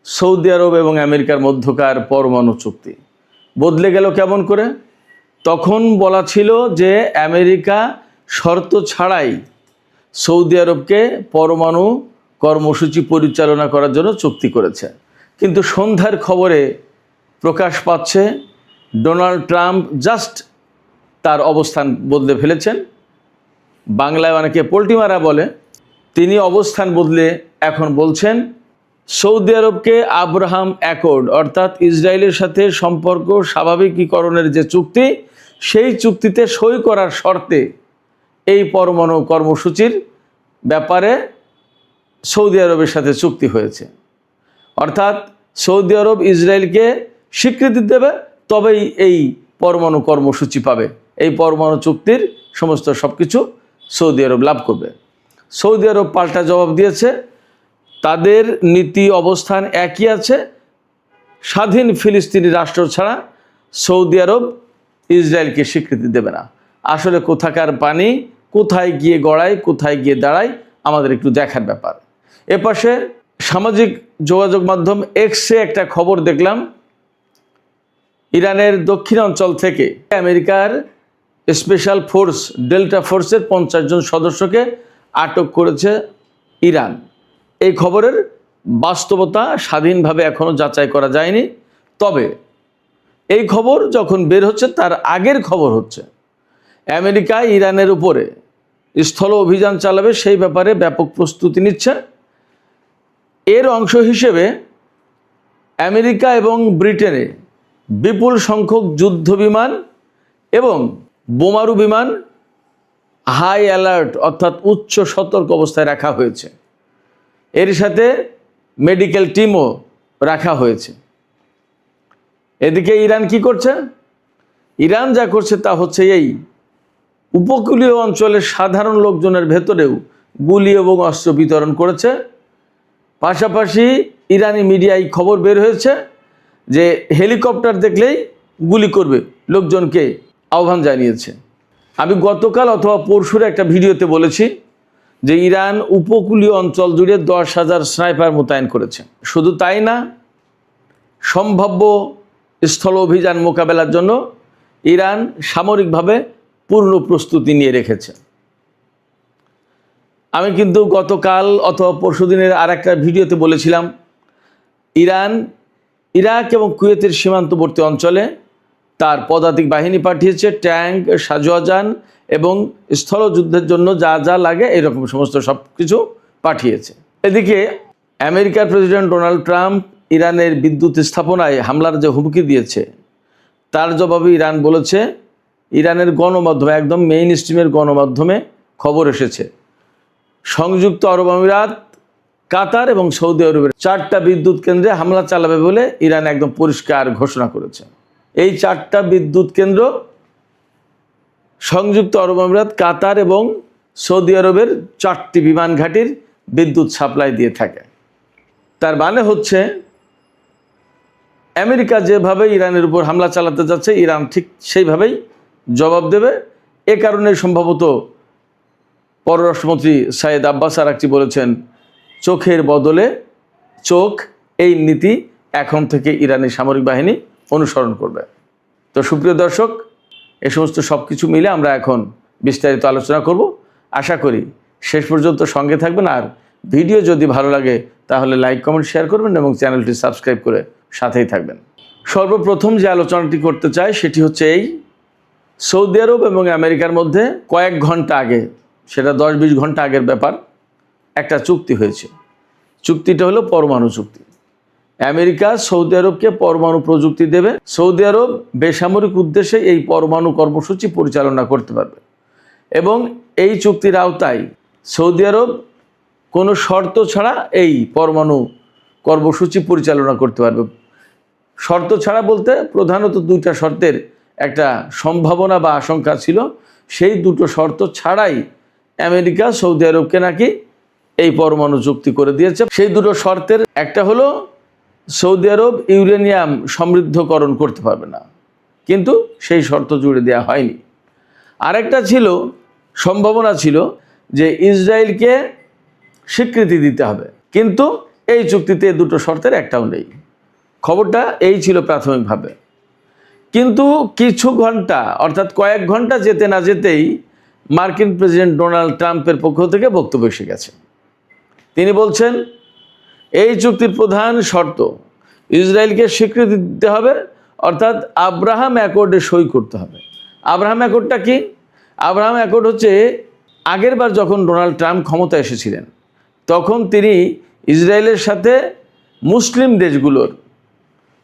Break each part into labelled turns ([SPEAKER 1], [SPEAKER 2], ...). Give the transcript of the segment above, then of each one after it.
[SPEAKER 1] Saudi আরব এবং আমেরিকার মধ্যকার পরমাণু চুক্তি বদলে গেল কেমন করে? তখন বলা ছিল যে আমেরিকা শর্ত ছাড়াই সৌদি আরবকে পরমাণু কর্মসূচি পরিচালনা করার জন্য চুক্তি করেছে। কিন্তু সন্ধ্যার খবরে প্রকাশ পাচ্ছে ডোনাল্ড ট্রাম্প জাস্ট তার অবস্থান বদলে ফেলেছেন। বাংলায় অনেকে পোল্টি মারা বলে, তিনি অবস্থান বদলে এখন বলছেন সৌদি আরবকে আব্রাহাম অ্যাকর্ড অর্থাৎ ইসরায়েলের সাথে সম্পর্ক স্বাভাবিকীকরণের যে চুক্তি, সেই চুক্তিতে সই করার শর্তে এই পরমাণু কর্মসূচির ব্যাপারে সৌদি আরবের সাথে চুক্তি হয়েছে। অর্থাৎ সৌদি আরব ইসরায়েলকে স্বীকৃতি দেবে, তবেই এই পরমাণু কর্মসূচি পাবে। এই পরমাণু চুক্তির সমস্ত সব কিছু সৌদি আরব লাভ করবে। সৌদি আরব পাল্টা জবাব দিয়েছে, তাদের নীতি অবস্থান একই আছে, স্বাধীন ফিলিস্তিনি রাষ্ট্র ছাড়া সৌদি আরব ইসরায়েলকে স্বীকৃতি দেবে না। আসলে কোথাকার পানি কোথায় গিয়ে গড়ায়, কোথায় গিয়ে দাঁড়ায়, আমাদের একটু দেখার ব্যাপার। এপাশে সামাজিক যোগাযোগ মাধ্যম এক্সে একটা খবর দেখলাম, ইরানের দক্ষিণাঞ্চল থেকে আমেরিকার স্পেশাল ফোর্স ডেল্টা ফোর্সের 50 জন সদস্যকে আটক করেছে ইরান। এই খবরের বাস্তবতা স্বাধীনভাবে এখনও যাচাই করা যায়নি, তবে এই খবর যখন বের হচ্ছে তার আগের খবর হচ্ছে আমেরিকা ইরানের উপরে স্থল অভিযান চালাবে, সেই ব্যাপারে ব্যাপক প্রস্তুতি নিচ্ছে। এর অংশ হিসেবে আমেরিকা এবং ব্রিটেনে বিপুল সংখ্যক যুদ্ধ বিমান এবং বোমারু বিমান হাই অ্যালার্ট অর্থাৎ উচ্চ সতর্ক অবস্থায় রাখা হয়েছে। এর সাথে মেডিকেল টিমও রাখা হয়েছে। এদিকে ইরান কি করছে? ইরান যা করছে তা হচ্ছে এই উপকূলীয় অঞ্চলের সাধারণ লোকজনের ভেতরেও গুলি এবং অস্ত্র বিতরণ করেছে। পাশাপাশি ইরানি মিডিয়ায় খবর বের হয়েছে যে হেলিকপ্টার দেখলেই গুলি করবে লোকজনকে আহ্বান জানিয়েছে। আমি গতকাল অথবা পরশুর একটা ভিডিওতে বলেছি যে ইরান উপকূলীয় অঞ্চল জুড়ে 10,000 স্নাইপার মোতায়েন করেছে। শুধু তাই না, সম্ভাব্য স্থল অভিযান মোকাবেলার জন্য ইরান সামরিকভাবে পূর্ণ প্রস্তুতি নিয়ে রেখেছে। আমি কিন্তু গতকাল অথবা পরশুদিনের আর একটা ভিডিওতে বলেছিলাম ইরান ইরাক এবং কুয়েতের সীমান্তবর্তী অঞ্চলে তার পদাতিক বাহিনী পাঠিয়েছে, ট্যাঙ্ক, সাজোয়াজান এবং স্থলযুদ্ধের জন্য যা যা লাগে এরকম সমস্ত সব কিছু পাঠিয়েছে। এদিকে আমেরিকার প্রেসিডেন্ট ডোনাল্ড ট্রাম্প ইরানের বিদ্যুৎ স্থাপনায় হামলার যে হুমকি দিয়েছে, তার জবাবে ইরান বলেছে, ইরানের গণমাধ্যমে একদম মেইন স্ট্রিমের গণমাধ্যমে খবর এসেছে সংযুক্ত আরব আমিরাত, কাতার এবং সৌদি আরবের 4টা বিদ্যুৎ কেন্দ্রে হামলা চালাবে বলে ইরান একদম পরিষ্কার ঘোষণা করেছে। এই 4টা বিদ্যুৎ কেন্দ্র সংযুক্ত আরব আমিরাত, কাতার এবং সৌদি আরবের 4টি বিমান ঘাঁটির বিদ্যুৎ সাপ্লাই দিয়ে থাকে। তার মানে হচ্ছে আমেরিকা যেভাবে ইরানের উপর হামলা চালাতে যাচ্ছে, ইরান ঠিক সেইভাবেই জবাব দেবে। এ কারণে সম্ভবত পররাষ্ট্রমন্ত্রী সাইদ আব্বাস আরাকচি বলেছেন, চোখের বদলে চোখ, এই নীতি এখন থেকে ইরানি সামরিক বাহিনী অনুসরণ করবে। তো সুপ্রিয় দর্শক, এ সমস্ত সব কিছু মিলে আমরা এখন বিস্তারিত আলোচনা করব। আশা করি শেষ পর্যন্ত সঙ্গে থাকবেন। আর ভিডিও যদি ভালো লাগে তাহলে লাইক, কমেন্ট, শেয়ার করবেন এবং চ্যানেলটি সাবস্ক্রাইব করে সাথেই থাকবেন। সর্বপ্রথম যে আলোচনাটি করতে চাই সেটি হচ্ছে এই সৌদি আরব এবং আমেরিকার মধ্যে কয়েক ঘন্টা আগে, সেটা 10-20 ঘন্টা আগের ব্যাপার, একটা চুক্তি হয়েছে। চুক্তিটা হলো পরমাণু চুক্তি। আমেরিকা সৌদি আরবকে পরমাণু প্রযুক্তি দেবে, সৌদি আরব বেসামরিক উদ্দেশ্যে এই পরমাণু কর্মসূচি পরিচালনা করতে পারবে এবং এই চুক্তির আওতায় সৌদি আরব কোনো শর্ত ছাড়া এই পরমাণু কর্মসূচি পরিচালনা করতে পারবে। শর্ত ছাড়া বলতে প্রধানত 2টা শর্তের একটা সম্ভাবনা বা আশঙ্কা ছিল। সেই 2টো শর্ত ছাড়াই আমেরিকা সৌদি আরবকে নাকি এই পরমাণু চুক্তি করে দিয়েছে। সেই 2টো শর্তের একটা হলো সৌদি আরব ইউরেনিয়াম সমৃদ্ধকরণ করতে পারবে না, কিন্তু সেই শর্ত জুড়ে দেওয়া হয়নি। আরেকটা ছিল, সম্ভাবনা ছিল যে ইসরায়েলকে স্বীকৃতি দিতে হবে, কিন্তু এই চুক্তিতে দুটো শর্তের একটাও নেই। খবরটা এই ছিল প্রাথমিকভাবে। কিন্তু কিছু ঘন্টা অর্থাৎ কয়েক ঘন্টা যেতে না যেতেই মার্কিন প্রেসিডেন্ট ডোনাল্ড ট্রাম্পের পক্ষ থেকে বক্তব্য এসে গেছে। তিনি বলছেন এই চুক্তির প্রধান শর্ত ইসরায়েলকে স্বীকৃতি দিতে হবে, অর্থাৎ আব্রাহাম অ্যাকর্ডে সই করতে হবে। আব্রাহাম অ্যাকর্ডটা কি? আব্রাহাম অ্যাকর্ড হচ্ছে আগেরবার যখন ডোনাল্ড ট্রাম্প ক্ষমতা এসেছিলেন তখন তিনি ইসরায়েলের সাথে মুসলিম দেশগুলোর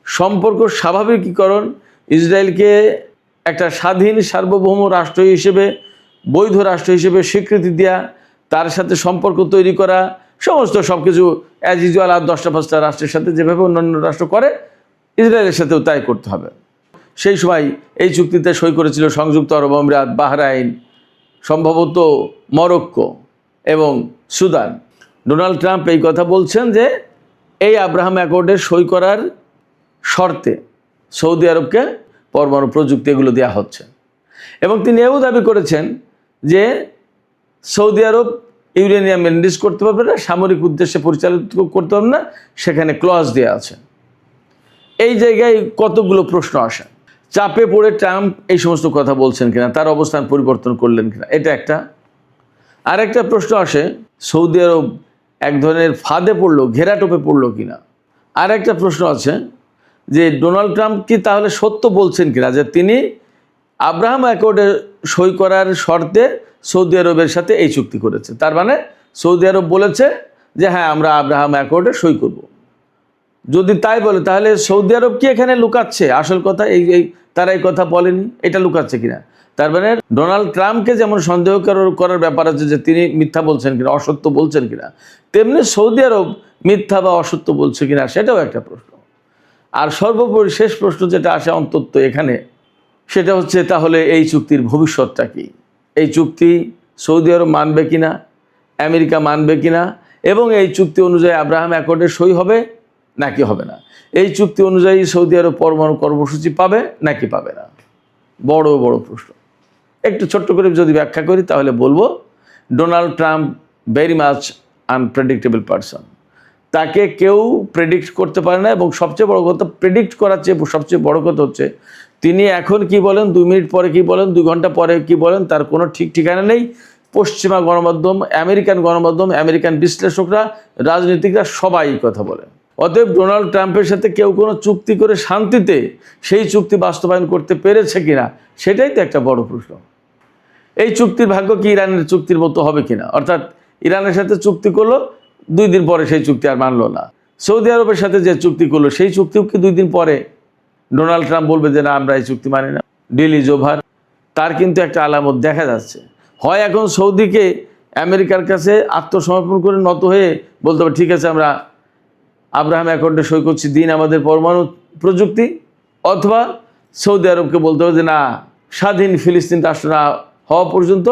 [SPEAKER 1] সম্পর্ক স্বাভাবিকীকরণ, ইসরায়েলকে একটা স্বাধীন সার্বভৌম রাষ্ট্র হিসেবে, বৈধ রাষ্ট্র হিসেবে স্বীকৃতি দেওয়া, তার সাথে সম্পর্ক তৈরি করা, সমস্ত সব কিছু অ্যাজ ইউজুয়াল আর 10টা-5টা রাষ্ট্রের সাথে যেভাবে অন্যান্য রাষ্ট্র করে ইসরায়েলের সাথেও তাই করতে হবে। সেই সময় এই চুক্তিতে সই করেছিল সংযুক্ত আরব আমিরাত, বাহরাইন, সম্ভবত মরক্কো এবং সুদান। ডোনাল্ড ট্রাম্প এই কথা বলছেন যে এই আব্রাহাম অ্যাকর্ডে সই করার শর্তে সৌদি আরবকে পরমাণু প্রযুক্তি এগুলো দেওয়া হচ্ছে। এবং তিনি এও দাবি করেছেন যে সৌদি আরব ইউরেনিয়াম এনরিচ করতে পারবে না, সামরিক উদ্দেশ্যে পরিচালিত করতে পারবে না, সেখানে ক্লজ দেওয়া আছে। এই জায়গায় কতগুলো প্রশ্ন আসে। চাপে পড়ে ট্রাম্প এই সমস্ত কথা বলছেন কিনা, তার অবস্থান পরিবর্তন করলেন কিনা, এটা একটা। আরেকটা প্রশ্ন আসে সৌদি আরব এক ধরনের ফাঁদে পড়লো, ঘেরাটোপে পড়লো কিনা। আর একটা প্রশ্ন আছে যে ডোনাল্ড ট্রাম্প কি তাহলে সত্য বলছেন কিনা যে তিনি আব্রাহাম অ্যাকর্ডে সই করার শর্তে সৌদি আরবের সাথে এই চুক্তি করেছে। তার মানে সৌদি আরব বলেছে যে হ্যাঁ আমরা আব্রাহাম অ্যাকর্ডে সই করব। যদি তাই বলে তাহলে সৌদি আরব কি এখানে লুকাচ্ছে আসল কথা? এই তারা এই কথা বলেনি, এটা লুকাচ্ছে কিনা? তার মানে ডোনাল্ড ট্রাম্পকে যেমন সন্দেহ করার ব্যাপার আছে যে তিনি মিথ্যা বলছেন কিনা, অসত্য বলছেন কিনা, তেমনি সৌদি আরব মিথ্যা বা অসত্য বলছে কিনা সেটাও একটা প্রশ্ন। আর সর্বোপরি শেষ প্রশ্ন যেটা আসে অন্তত এখানে, সেটা হচ্ছে তাহলে এই চুক্তির ভবিষ্যৎটা কি? এই চুক্তি সৌদি আরব মানবে কিনা, আমেরিকা মানবে কিনা, এবং এই চুক্তি অনুযায়ী আব্রাহাম অ্যাকর্ডে সই হবে নাকি হবে না? এই চুক্তি অনুযায়ী সৌদি আরব পরমাণু কর্মসূচি পাবে নাকি পাবে না? বড় বড় প্রশ্ন। একটু ছোট্ট করে যদি ব্যাখ্যা করি তাহলে বলবো Donald Trump very much unpredictable person. তাকে কেউ প্রেডিক্ট করতে পারে না, এবং সবচেয়ে বড় কথা, প্রেডিক্ট করার চেয়ে সবচেয়ে বড় কথা হচ্ছে তিনি এখন কি বলেন, 2 মিনিট পরে কি বলেন, 2 ঘন্টা পরে কি বলেন, তার কোনো ঠিক ঠিকানা নেই। পশ্চিমা গণমাধ্যম, আমেরিকান গণমাধ্যম, আমেরিকান বিশ্লেষকরা, রাজনীতিকরা সবাই কথা বলে। অতএব ডোনাল্ড ট্রাম্পের সাথে কেউ কোনো চুক্তি করে শান্তিতে সেই চুক্তি বাস্তবায়ন করতে পেরেছে কিনা, সেটাই তো একটা বড় প্রশ্ন। এই চুক্তির ভাগ্য কি ইরানের চুক্তির মতো হবে কিনা? অর্থাৎ ইরানের সাথে চুক্তি করলো, 2 দিন পরে সেই চুক্তি আর মানলো না। সৌদি আরবের সাথে যে চুক্তি করলো সেই চুক্তিও কি 2 দিন পরে ডোনাল্ড ট্রাম্প বলবে যে না আমরা এই চুক্তি মানি না, ডিল ইজ ওভার? তার কিন্তু একটা আলামত দেখা যাচ্ছে। হয় এখন সৌদিকে আমেরিকার কাছে আত্মসমর্পণ করে নত হয়ে বলতে হবে ঠিক আছে আমরা আব্রাহাম অ্যাকর্ডে সই করছি, দিন আমাদের পরমাণু প্রযুক্তি, অথবা সৌদি আরবকে বলতে হবে যে না, স্বাধীন ফিলিস্তিন রাষ্ট্র না হওয়া পর্যন্ত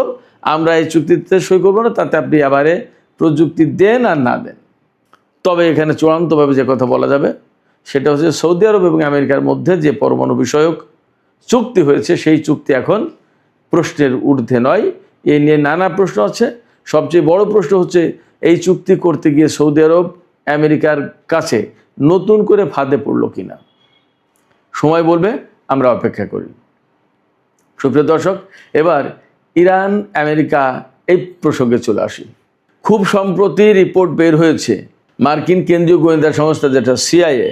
[SPEAKER 1] আমরা এই চুক্তিতে সই করবো না, তাতে আপনি আবারে প্রযুক্তি দেন আর না দেন। তবে এখানে চূড়ান্তভাবে যে কথা বলা যাবে সেটা হচ্ছে সৌদি আরব এবং আমেরিকার মধ্যে যে পরমাণু বিষয়ক চুক্তি হয়েছে সেই চুক্তি এখন প্রশ্নের ঊর্ধ্বে নয়। এ নিয়ে নানা প্রশ্ন আছে। সবচেয়ে বড় প্রশ্ন হচ্ছে এই চুক্তি করতে গিয়ে সৌদি আরব আমেরিকার কাছে নতুন করে ফাঁদে পড়ল কিনা। সময় বলবে, আমরা অপেক্ষা করি। সুপ্রিয় দর্শক, এবার ইরান আমেরিকা এই প্রসঙ্গে চলে আসি। খুব সম্প্রতি রিপোর্ট বের হয়েছে, মার্কিন কেন্দ্রীয় গোয়েন্দা সংস্থা যেটা সিআইএ,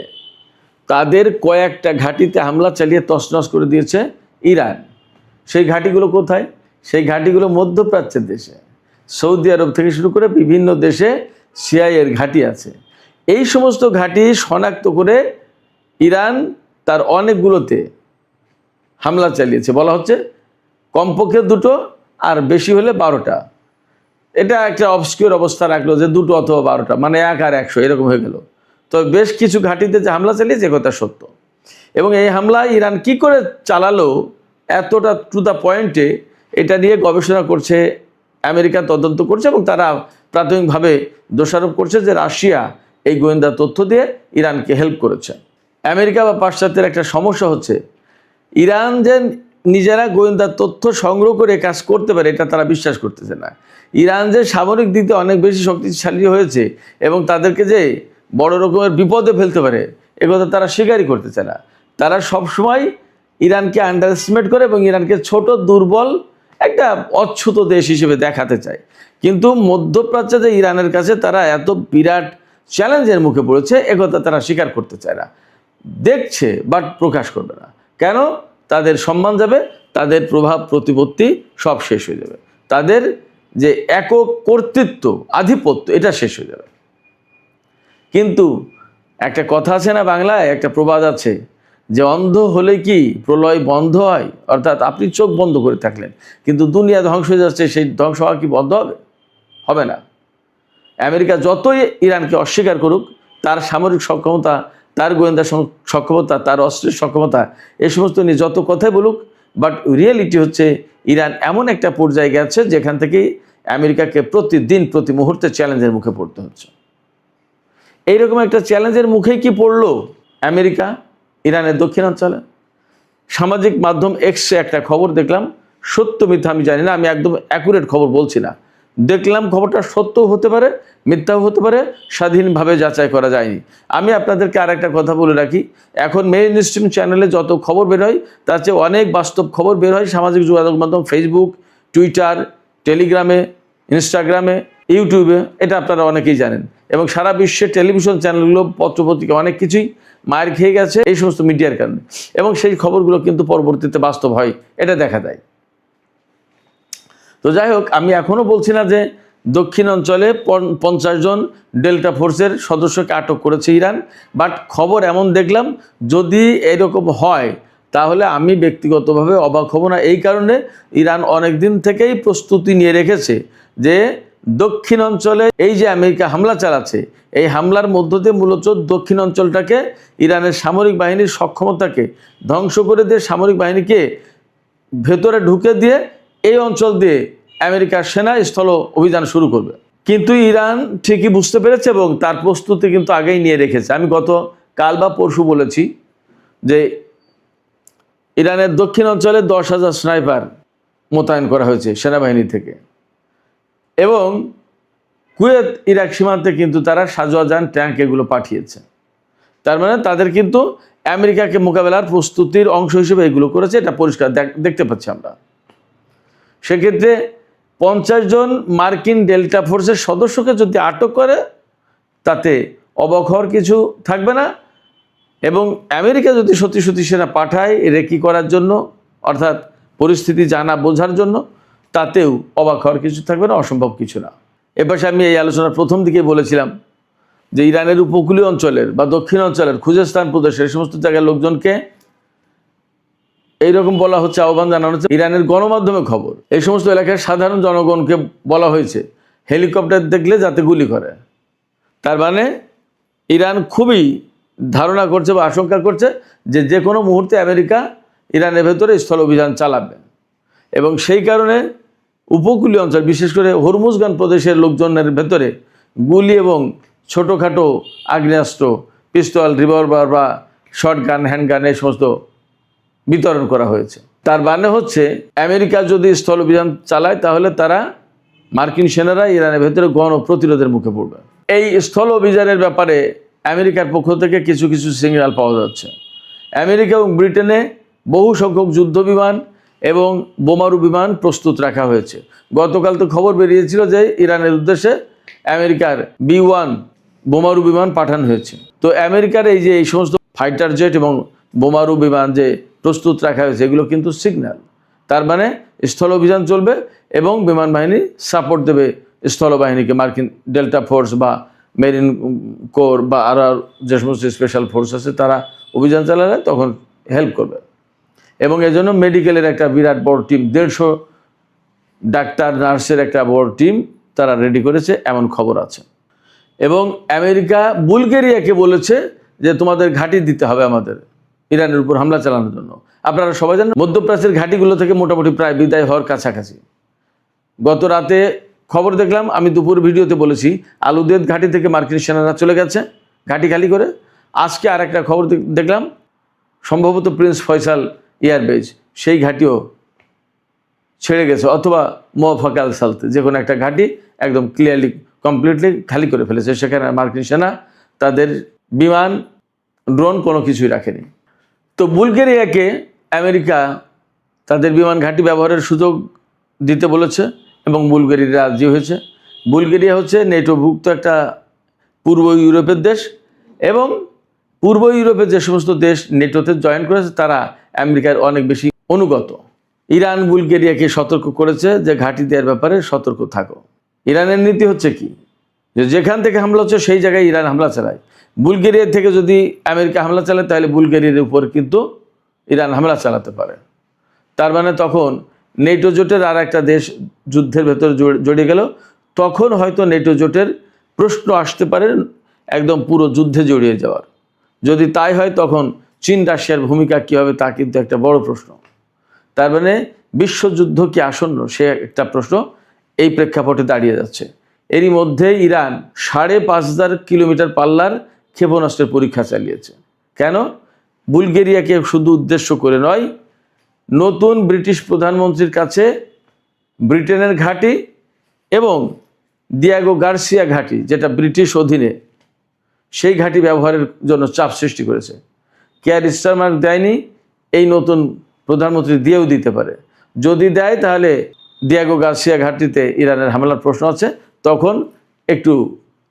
[SPEAKER 1] তাদের কয়েকটা ঘাঁটিতে হামলা চালিয়ে তছনছ করে দিয়েছে ইরান। সেই ঘাঁটিগুলো কোথায়? সেই ঘাঁটিগুলো মধ্যপ্রাচ্যের দেশে, সৌদি আরব থেকে শুরু করে বিভিন্ন দেশে সিআইএর ঘাঁটি আছে। এই সমস্ত ঘাঁটি শনাক্ত করে ইরান তার অনেকগুলোতে হামলা চালিয়েছে। বলা হচ্ছে কমপক্ষে 2টো আর বেশি হলে 12টা। এটা একটা অবস্কিউর অবস্থা রাখলো যে 2টো অথবা 12টা, মানে 1 আর 100 এরকম হয়ে গেল। তো বেশ কিছু ঘাঁটিতে যে হামলা চালিয়েছে কথা সত্য। এবং এই হামলা ইরান কি করে চালালো এতটা টু দ্য পয়েন্টে, এটা নিয়ে গবেষণা করছে আমেরিকা, তদন্ত করছে, এবং তারা প্রাথমিকভাবে দোষারোপ করছে যে রাশিয়া এই গোয়েন্দা তথ্য দিয়ে ইরানকে হেল্প করেছে। আমেরিকা বা পাশ্চাত্যের একটা সমস্যা হচ্ছে ইরান যে নিজেরা গোয়েন্দা তথ্য সংগ্রহ করে কাজ করতে পারে এটা তারা বিশ্বাস করতেছে না। ইরান যে সামরিক দিকে অনেক বেশি শক্তিশালী হয়েছে এবং তাদেরকে যে বড় রকমের বিপদে ফেলতে পারে, একথা তারা স্বীকারই করতে চায় না। তারা সবসময় ইরানকে আন্ডার এস্টিমেট করে এবং ইরানকে ছোট, দুর্বল একটা অচ্ছুত দেশ হিসেবে দেখাতে চায়। কিন্তু মধ্যপ্রাচ্যে যে ইরানের কাছে তারা এত বিরাট চ্যালেঞ্জের মুখে পড়েছে, একথা তারা স্বীকার করতে চায় না। দেখছে বাট প্রকাশ করবে না। কেন? তাদের সম্মান যাবে, তাদের প্রভাব প্রতিপত্তি সব শেষ হয়ে যাবে, তাদের যে একক কর্তৃত্ব, আধিপত্য, এটা শেষ হয়ে যাবে। কিন্তু একটা কথা আছে না, বাংলায় একটা প্রবাদ আছে যে অন্ধ হলে কি প্রলয় বন্ধ হয়? অর্থাৎ আপনি চোখ বন্ধ করে থাকলেন কিন্তু দুনিয়া ধ্বংস হয়ে যাচ্ছে, সেই ধ্বংস হওয়া কি বন্ধ হবে? হবে না। আমেরিকা যতই ইরানকে অস্বীকার করুক, তার সামরিক সক্ষমতা, তার গোয়েন্দা সক্ষমতা, তার অস্ত্রের সক্ষমতা, এই সমস্ত নিয়ে যত কথাই বলুক, বাট রিয়েলিটি হচ্ছে ইরান এমন একটা পর্যায়ে গেছে যেখান থেকে আমেরিকাকে প্রতিদিন প্রতি মুহূর্তে চ্যালেঞ্জের মুখে পড়তে হচ্ছে। এইরকম একটা চ্যালেঞ্জের মুখেই কি পড়লো আমেরিকা ইরানের দক্ষিণাঞ্চলে? সামাজিক মাধ্যম এক্সে একটা খবর দেখলাম, সত্য মিথ্যা আমি জানি না, আমি একদম অ্যাকুরেট খবর বলছি না, দেখলাম খবরটা সত্যও হতে পারে, মিথ্যাও হতে পারে, স্বাধীনভাবে যাচাই করা যায়নি। আমি আপনাদেরকে আর একটা কথা বলে রাখি, এখন মেইন স্ট্রিম চ্যানেলে যত খবর বের হয় তার চেয়ে অনেক বাস্তব খবর বের হয় সামাজিক যোগাযোগ মাধ্যম, ফেসবুক, টুইটার, টেলিগ্রামে, ইনস্টাগ্রামে, ইউটিউবে, এটা আপনারা অনেকেই জানেন। এবং সারা বিশ্বের টেলিভিশন চ্যানেলগুলো, পত্রপত্রিকা, অনেক কিছুই মায়ের খেয়ে গেছে এই সমস্ত মিডিয়ার কারণে, এবং সেই খবরগুলো কিন্তু পরবর্তীতে বাস্তব হয়, এটা দেখা যায়। তো যাই হোক, আমি এখনও বলছি না যে দক্ষিণ অঞ্চলে 50 জন ডেল্টা ফোর্সের সদস্যকে আটক করেছে ইরান, বাট খবর এমন দেখলাম, যদি এরকম হয় তাহলে আমি ব্যক্তিগতভাবে অবাক হব না। এই কারণে ইরান অনেক দিন থেকেই প্রস্তুতি নিয়ে রেখেছে যে দক্ষিণ অঞ্চলে এই যে আমেরিকা হামলা চালাচ্ছে, এই হামলার মধ্য দিয়ে মূলত দক্ষিণ অঞ্চলটাকে, ইরানের সামরিক বাহিনীর সক্ষমতাকে ধ্বংস করে দিয়ে, সামরিক বাহিনীকে ভেতরে ঢুকে দিয়ে এই অঞ্চল দিয়ে আমেরিকার সেনা স্থল অভিযান শুরু করবে। কিন্তু ইরান ঠিকই বুঝতে পেরেছে এবং তার প্রস্তুতি কিন্তু আগেই নিয়ে রেখেছে। আমি গত কাল বা পরশু বলেছি যে ইরানের দক্ষিণ অঞ্চলে 10,000 স্নাইপার মোতায়েন করা হয়েছে সেনাবাহিনী থেকে, এবং কুয়েত ইরাক সীমান্তে কিন্তু তারা সাজোয়াজান ট্যাঙ্ক এগুলো পাঠিয়েছে। তার মানে তাদের কিন্তু আমেরিকাকে মোকাবেলার প্রস্তুতির অংশ হিসেবে এগুলো করেছে, এটা পরিষ্কার দেখতে পাচ্ছি আমরা। সেক্ষেত্রে 50 জন মার্কিন ডেল্টা ফোর্সের সদস্যকে যদি আটক করে, তাতে অবাক হওয়ার কিছু থাকবে না। এবং আমেরিকা যদি সত্যি সত্যি সেনা পাঠায় রেকি করার জন্য, অর্থাৎ পরিস্থিতি জানা বোঝার জন্য, তাতেও অবাক হওয়ার কিছু থাকবে না, অসম্ভব কিছু না। এপাশে আমি এই আলোচনার প্রথম দিকে বলেছিলাম যে ইরানের উপকূলীয় অঞ্চলের বা দক্ষিণ অঞ্চলের খুজেস্তান প্রদেশের এই সমস্ত জায়গার লোকজনকে এইরকম বলা হচ্ছে, আহ্বান জানানো হচ্ছে, ইরানের গণমাধ্যমে খবর, এই সমস্ত এলাকার সাধারণ জনগণকে বলা হয়েছে হেলিকপ্টার দেখলে যাতে গুলি করে। তার মানে ইরান খুবই ধারণা করছে বা আশঙ্কা করছে যে যে কোনো মুহূর্তে আমেরিকা ইরানের ভেতরে স্থল অভিযান চালাবে, এবং সেই কারণে উপকূলীয় অঞ্চল, বিশেষ করে হরমুজগান প্রদেশের লোকজনের ভেতরে গুলি এবং ছোটোখাটো আগ্নেয়াস্ত্র, পিস্তল, রিভলভার বা শর্ট গান, হ্যান্ডগান, এই সমস্ত বিতরণ করা হয়েছে। তার মানে হচ্ছে আমেরিকা যদি স্থল অভিযান চালায় তাহলে তারা, মার্কিন সেনারা ইরানের ভেতরে গণ প্রতিরোধের মুখে পড়বে। এই স্থল অভিযানের ব্যাপারে আমেরিকার পক্ষ থেকে কিছু কিছু সিগন্যাল পাওয়া যাচ্ছে। আমেরিকা এবং ব্রিটেনে বহু সংখ্যক যুদ্ধ বিমান এবং বোমারু বিমান প্রস্তুত রাখা হয়েছে। গতকাল তো খবর বেরিয়েছিল যে ইরানের উদ্দেশ্যে আমেরিকার B-1 বোমারু বিমান পাঠানো হয়েছে। তো আমেরিকার এই যে এই সমস্ত ফাইটার জেট এবং বোমারু বিমান যে প্রস্তুত রাখা হয়েছে, এগুলো কিন্তু সিগন্যাল। তার মানে স্থল অভিযান চলবে এবং বিমান বাহিনী সাপোর্ট দেবে স্থলবাহিনীকে, মার্কিন ডেল্টা ফোর্স বা মেরিন কোর বা আর যে সমস্ত স্পেশাল ফোর্স আছে তারা অভিযান চালালে তখন হেল্প করবে। এবং এজন্য মেডিকেলের একটা বিরাট বড় টিম, 150 ডাক্তার নার্সের একটা বড় টিম তারা রেডি করেছে, এমন খবর আছে। এবং আমেরিকা বুলগেরিয়াকে বলেছে যে তোমাদের ঘাঁটি দিতে হবে আমাদের ইরানের উপর হামলা চালানোর জন্য। আপনারা সবাই জানেন মধ্যপ্রাচ্যের ঘাঁটিগুলো থেকে মোটামুটি প্রায় বিদায় হওয়ার কাছাকাছি। গত রাতে খবর দেখলাম, আমি দুপুর ভিডিওতে বলেছি, আলুদেদ ঘাঁটি থেকে মার্কিন সেনারা চলে গেছে ঘাঁটি খালি করে। আজকে আর একটা খবর দেখলাম, সম্ভবত প্রিন্স ফয়সাল এয়ারবেজ, সেই ঘাঁটিও ছেড়ে গেছে, অথবা মোয়াফাকাল সালতে, যে কোনো একটা ঘাঁটি একদম ক্লিয়ারলি কমপ্লিটলি খালি করে ফেলেছে। সেখানে মার্কিন সেনা তাদের বিমান, ড্রোন কোনো কিছুই রাখেনি। তো বুলগেরিয়াকে আমেরিকা তাদের বিমান ঘাঁটি ব্যবহারের সুযোগ দিতে বলেছে এবং বুলগেরিয়া রাজি হয়েছে। বুলগেরিয়া হচ্ছে নেটোভুক্ত একটা পূর্ব ইউরোপের দেশ এবং পূর্ব ইউরোপের যে সমস্ত দেশ নেটোতে জয়েন করেছে তারা আমেরিকার অনেক বেশি অনুগত। ইরান বুলগেরিয়াকে সতর্ক করেছে যে ঘাঁটি দেওয়ার ব্যাপারে সতর্ক থাকো। ইরানের নীতি হচ্ছে কি, যে যেখান থেকে হামলা হচ্ছে সেই জায়গায় ইরান হামলা চালায়। বুলগেরিয়া থেকে যদি আমেরিকা হামলা চালায় তাহলে বুলগেরিয়ার উপর কিন্তু ইরান হামলা চালাতে পারে। তার মানে তখন নেটো জোটের আর একটা দেশ যুদ্ধের ভেতরে জড়িয়ে গেল, তখন হয়তো নেটো জোটের প্রশ্ন আসতে পারে একদম পুরো যুদ্ধে জড়িয়ে যাওয়ার। যদি তাই হয় তখন চীন রাশিয়ার ভূমিকা কী হবে তা কিন্তু একটা বড় প্রশ্ন। তার মানে বিশ্বযুদ্ধ কি আসন্ন সে একটা প্রশ্ন এই প্রেক্ষাপটে দাঁড়িয়ে যাচ্ছে। এরই মধ্যে ইরান ৫,৫০০ কিলোমিটার পাল্লার ক্ষেপণাস্ত্রের পরীক্ষা চালিয়েছে। কেন? বুলগেরিয়াকে শুধু উদ্দেশ্য করে নয়, নতুন ব্রিটিশ প্রধানমন্ত্রীর কাছে ব্রিটেনের ঘাঁটি এবং দিয়াগো গার্সিয়া ঘাঁটি, যেটা ব্রিটিশ অধীনে, সেই ঘাঁটি ব্যবহারের জন্য চাপ সৃষ্টি করেছে। কেয়ার স্টারমার দেয়নি, এই নতুন প্রধানমন্ত্রী দিয়েও দিতে পারে। যদি দেয় তাহলে দিয়াগো গার্সিয়া ঘাঁটিতে ইরানের হামলার প্রশ্ন আছে, তখন একটু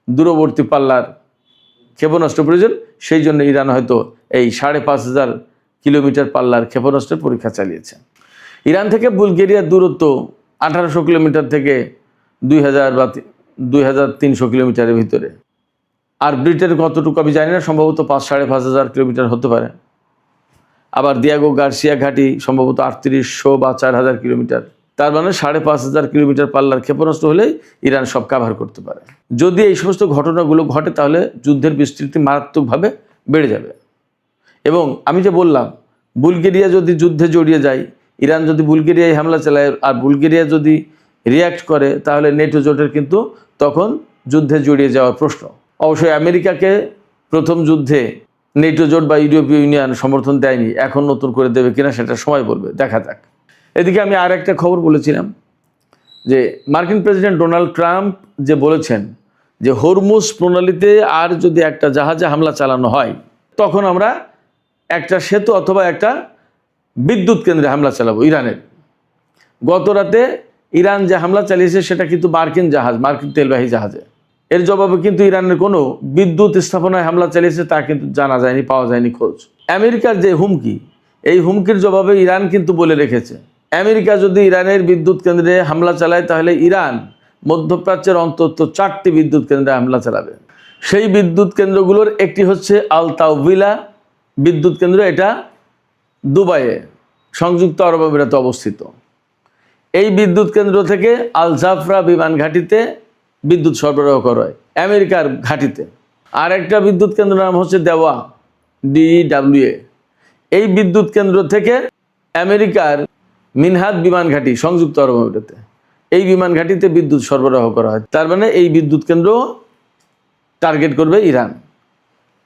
[SPEAKER 1] দূরবর্তী পাল্লার ক্ষেপণাস্ত্র প্রয়োজন। সেই জন্য ইরান হয়তো এই ৫,৫০০ কিলোমিটার পাল্লার ক্ষেপণাস্ত্রের পরীক্ষা চালিয়েছে। ইরান থেকে বুলগেরিয়ার দূরত্ব ১৮০০ কিলোমিটার থেকে ২,০০০ বা ২,৩০০ কিলোমিটারের ভিতরে। আর ব্রিটেন কতটুকু আমি জানি না, সম্ভবত ৫,৫০০ কিলোমিটার হতে পারে। আবার দিয়াগো গার্সিয়া ঘাঁটি সম্ভবত ৩৮০০ বা ৪,০০০ কিলোমিটার। তার মানে ৫,৫০০ কিলোমিটার পাল্লার ক্ষেপণাস্ত্র হলেই ইরান সব কাভার করতে পারে। যদি এই সমস্ত ঘটনাগুলো ঘটে তাহলে যুদ্ধের বিস্তৃতি মারাত্মকভাবে বেড়ে যাবে। এবং আমি যে বললাম, বুলগেরিয়া যদি যুদ্ধে জড়িয়ে যায়, ইরান যদি বুলগেরিয়ায় হামলা চালায় আর বুলগেরিয়া যদি রিয়্যাক্ট করে, তাহলে নেটো জোটের কিন্তু তখন যুদ্ধে জড়িয়ে যাওয়ার প্রশ্ন। অবশ্যই আমেরিকাকে প্রথম যুদ্ধে নেটো জোট বা ইউরোপীয় ইউনিয়ন সমর্থন দেয়নি, এখন নতুন করে দেবে কিনা সেটা সময় বলবে, দেখা যাক। এদিকে আমি আর একটা খবর বলেছিলাম যে মার্কিন প্রেসিডেন্ট ডোনাল্ড ট্রাম্প যে বলেছেন যে হরমুজ প্রণালীতে আর যদি একটা জাহাজে হামলা চালানো হয় তখন আমরা একটা সেতু অথবা একটা বিদ্যুৎ কেন্দ্রে হামলা চালাবো ইরানের। গত রাতে ইরান যে হামলা চালিয়েছে সেটা কিন্তু মার্কিন জাহাজ, মার্কিন তেলবাহী জাহাজে। এর জবাবে কিন্তু ইরানের কোনো বিদ্যুৎ স্থাপনায় হামলা চালিয়েছে তা কিন্তু জানা যায়নি, পাওয়া যায়নি খোঁজ। আমেরিকার যে হুমকি, এই হুমকির জবাবে ইরান কিন্তু বলে রেখেছে আমেরিকা যদি ইরানের বিদ্যুৎ কেন্দ্রে হামলা চালায় তাহলে ইরান মধ্যপ্রাচ্যের অন্তত ৪টি বিদ্যুৎ কেন্দ্রে হামলা চালাবে। সেই বিদ্যুৎ কেন্দ্রগুলোর একটি হচ্ছে আল তাওবিলা বিদ্যুৎ কেন্দ্র, এটা দুবাইয়ে সংযুক্ত আরব আমিরাতে অবস্থিত। এই বিদ্যুৎ কেন্দ্র থেকে আল জাফরা বিমান ঘাঁটিতে বিদ্যুৎ সরবরাহ করা হয় আমেরিকার ঘাঁটিতে। আর একটা বিদ্যুৎ কেন্দ্র নাম হচ্ছে দেওয়া, DWA। এই বিদ্যুৎ কেন্দ্র থেকে আমেরিকার মিনহাদ বিমান ঘাঁটি সংযুক্ত আরব আমিরাতে, এই বিমান ঘাঁটিতে বিদ্যুৎ সরবরাহ করা হয়। তার মানে এই বিদ্যুৎ কেন্দ্র টার্গেট করবে ইরান,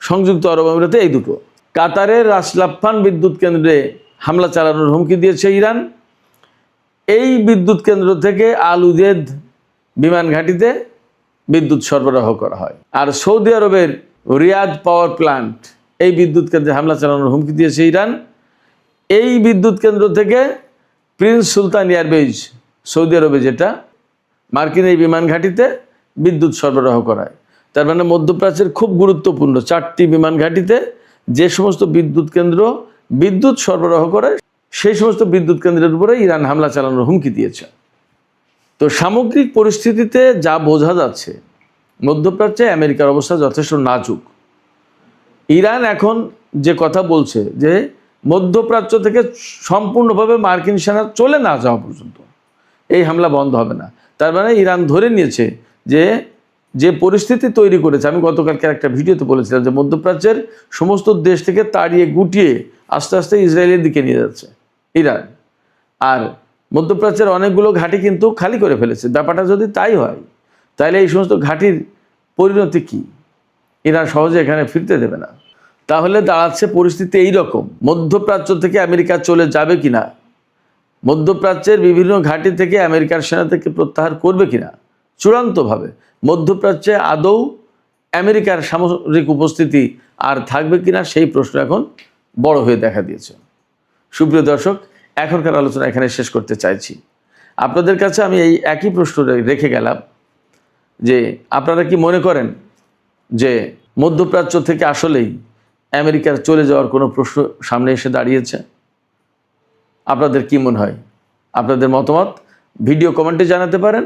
[SPEAKER 1] সংযুক্ত আরব আমিরাতে এই দুটো। কাতারের রাস লাফান বিদ্যুৎ কেন্দ্রে হামলা চালানোর হুমকি দিয়েছে ইরান। এই বিদ্যুৎ কেন্দ্র থেকে আল উদেদ বিমান ঘাঁটিতে বিদ্যুৎ সরবরাহ করা হয়। আর সৌদি আরবের রিয়াদ পাওয়ার প্ল্যান্ট, এই বিদ্যুৎ কেন্দ্রে হামলা চালানোর হুমকি দিয়েছে ইরান। এই বিদ্যুৎ কেন্দ্র থেকে প্রিন্স সুলতান এয়ারবেজ, সৌদি আরবে যেটা, মার্কিন এই বিমান ঘাঁটিতে বিদ্যুৎ সরবরাহ করা হয়। তার মানে মধ্যপ্রাচ্যের খুব গুরুত্বপূর্ণ 4টি বিমান ঘাঁটিতে যে সমস্ত বিদ্যুৎ কেন্দ্র বিদ্যুৎ সরবরাহ করে সেই সমস্ত বিদ্যুৎ কেন্দ্রের উপরে ইরান হামলা চালানোর হুমকি দিয়েছে। তো সামগ্রিক পরিস্থিতিতে যা বোঝা যাচ্ছে, মধ্যপ্রাচ্যে আমেরিকার অবস্থা যথেষ্ট নাজুক। ইরান এখন যে কথা বলছে যে মধ্যপ্রাচ্য থেকে সম্পূর্ণভাবে মার্কিন সেনা চলে না যাওয়া পর্যন্ত এই হামলা বন্ধ হবে না। তার মানে ইরান ধরে নিয়েছে যে যে পরিস্থিতি তৈরি করেছে, আমি গতকালকে একটা ভিডিওতে বলেছিলাম যে মধ্যপ্রাচ্যের সমস্ত দেশ থেকে তাড়িয়ে গুটিয়ে আস্তে আস্তে ইসরায়েলের দিকে নিয়ে যাচ্ছে ইরান। আর মধ্যপ্রাচ্যের অনেকগুলো ঘাঁটি কিন্তু খালি করে ফেলেছে। ব্যাপারটা যদি তাই হয় তাহলে এই সমস্ত ঘাঁটির পরিণতি কী? ইরান সহজে এখানে ফিরতে দেবে না। তাহলে দাঁড়াচ্ছে পরিস্থিতি এই রকম, মধ্যপ্রাচ্য থেকে আমেরিকা চলে যাবে কিনা, মধ্যপ্রাচ্যের বিভিন্ন ঘাঁটি থেকে আমেরিকার সেনা থেকে প্রত্যাহার করবে কিনা, চূড়ান্তভাবে মধ্যপ্রাচ্যে আদৌ আমেরিকার সামরিক উপস্থিতি আর থাকবে কিনা সেই প্রশ্ন এখন বড় হয়ে দেখা দিয়েছে। সুপ্রিয় দর্শক, এখনকার আলোচনা এখানে শেষ করতে চাইছি। আপনাদের কাছে আমি এই একই প্রশ্ন রেখে গেলাম যে আপনারা কি মনে করেন যে মধ্যপ্রাচ্য থেকে আসলেই আমেরিকার চলে যাওয়ার কোনো প্রশ্ন সামনে এসে দাঁড়িয়েছে? আপনাদের কি মনে হয়? আপনাদের মতামত ভিডিও কমেন্টে জানাতে পারেন।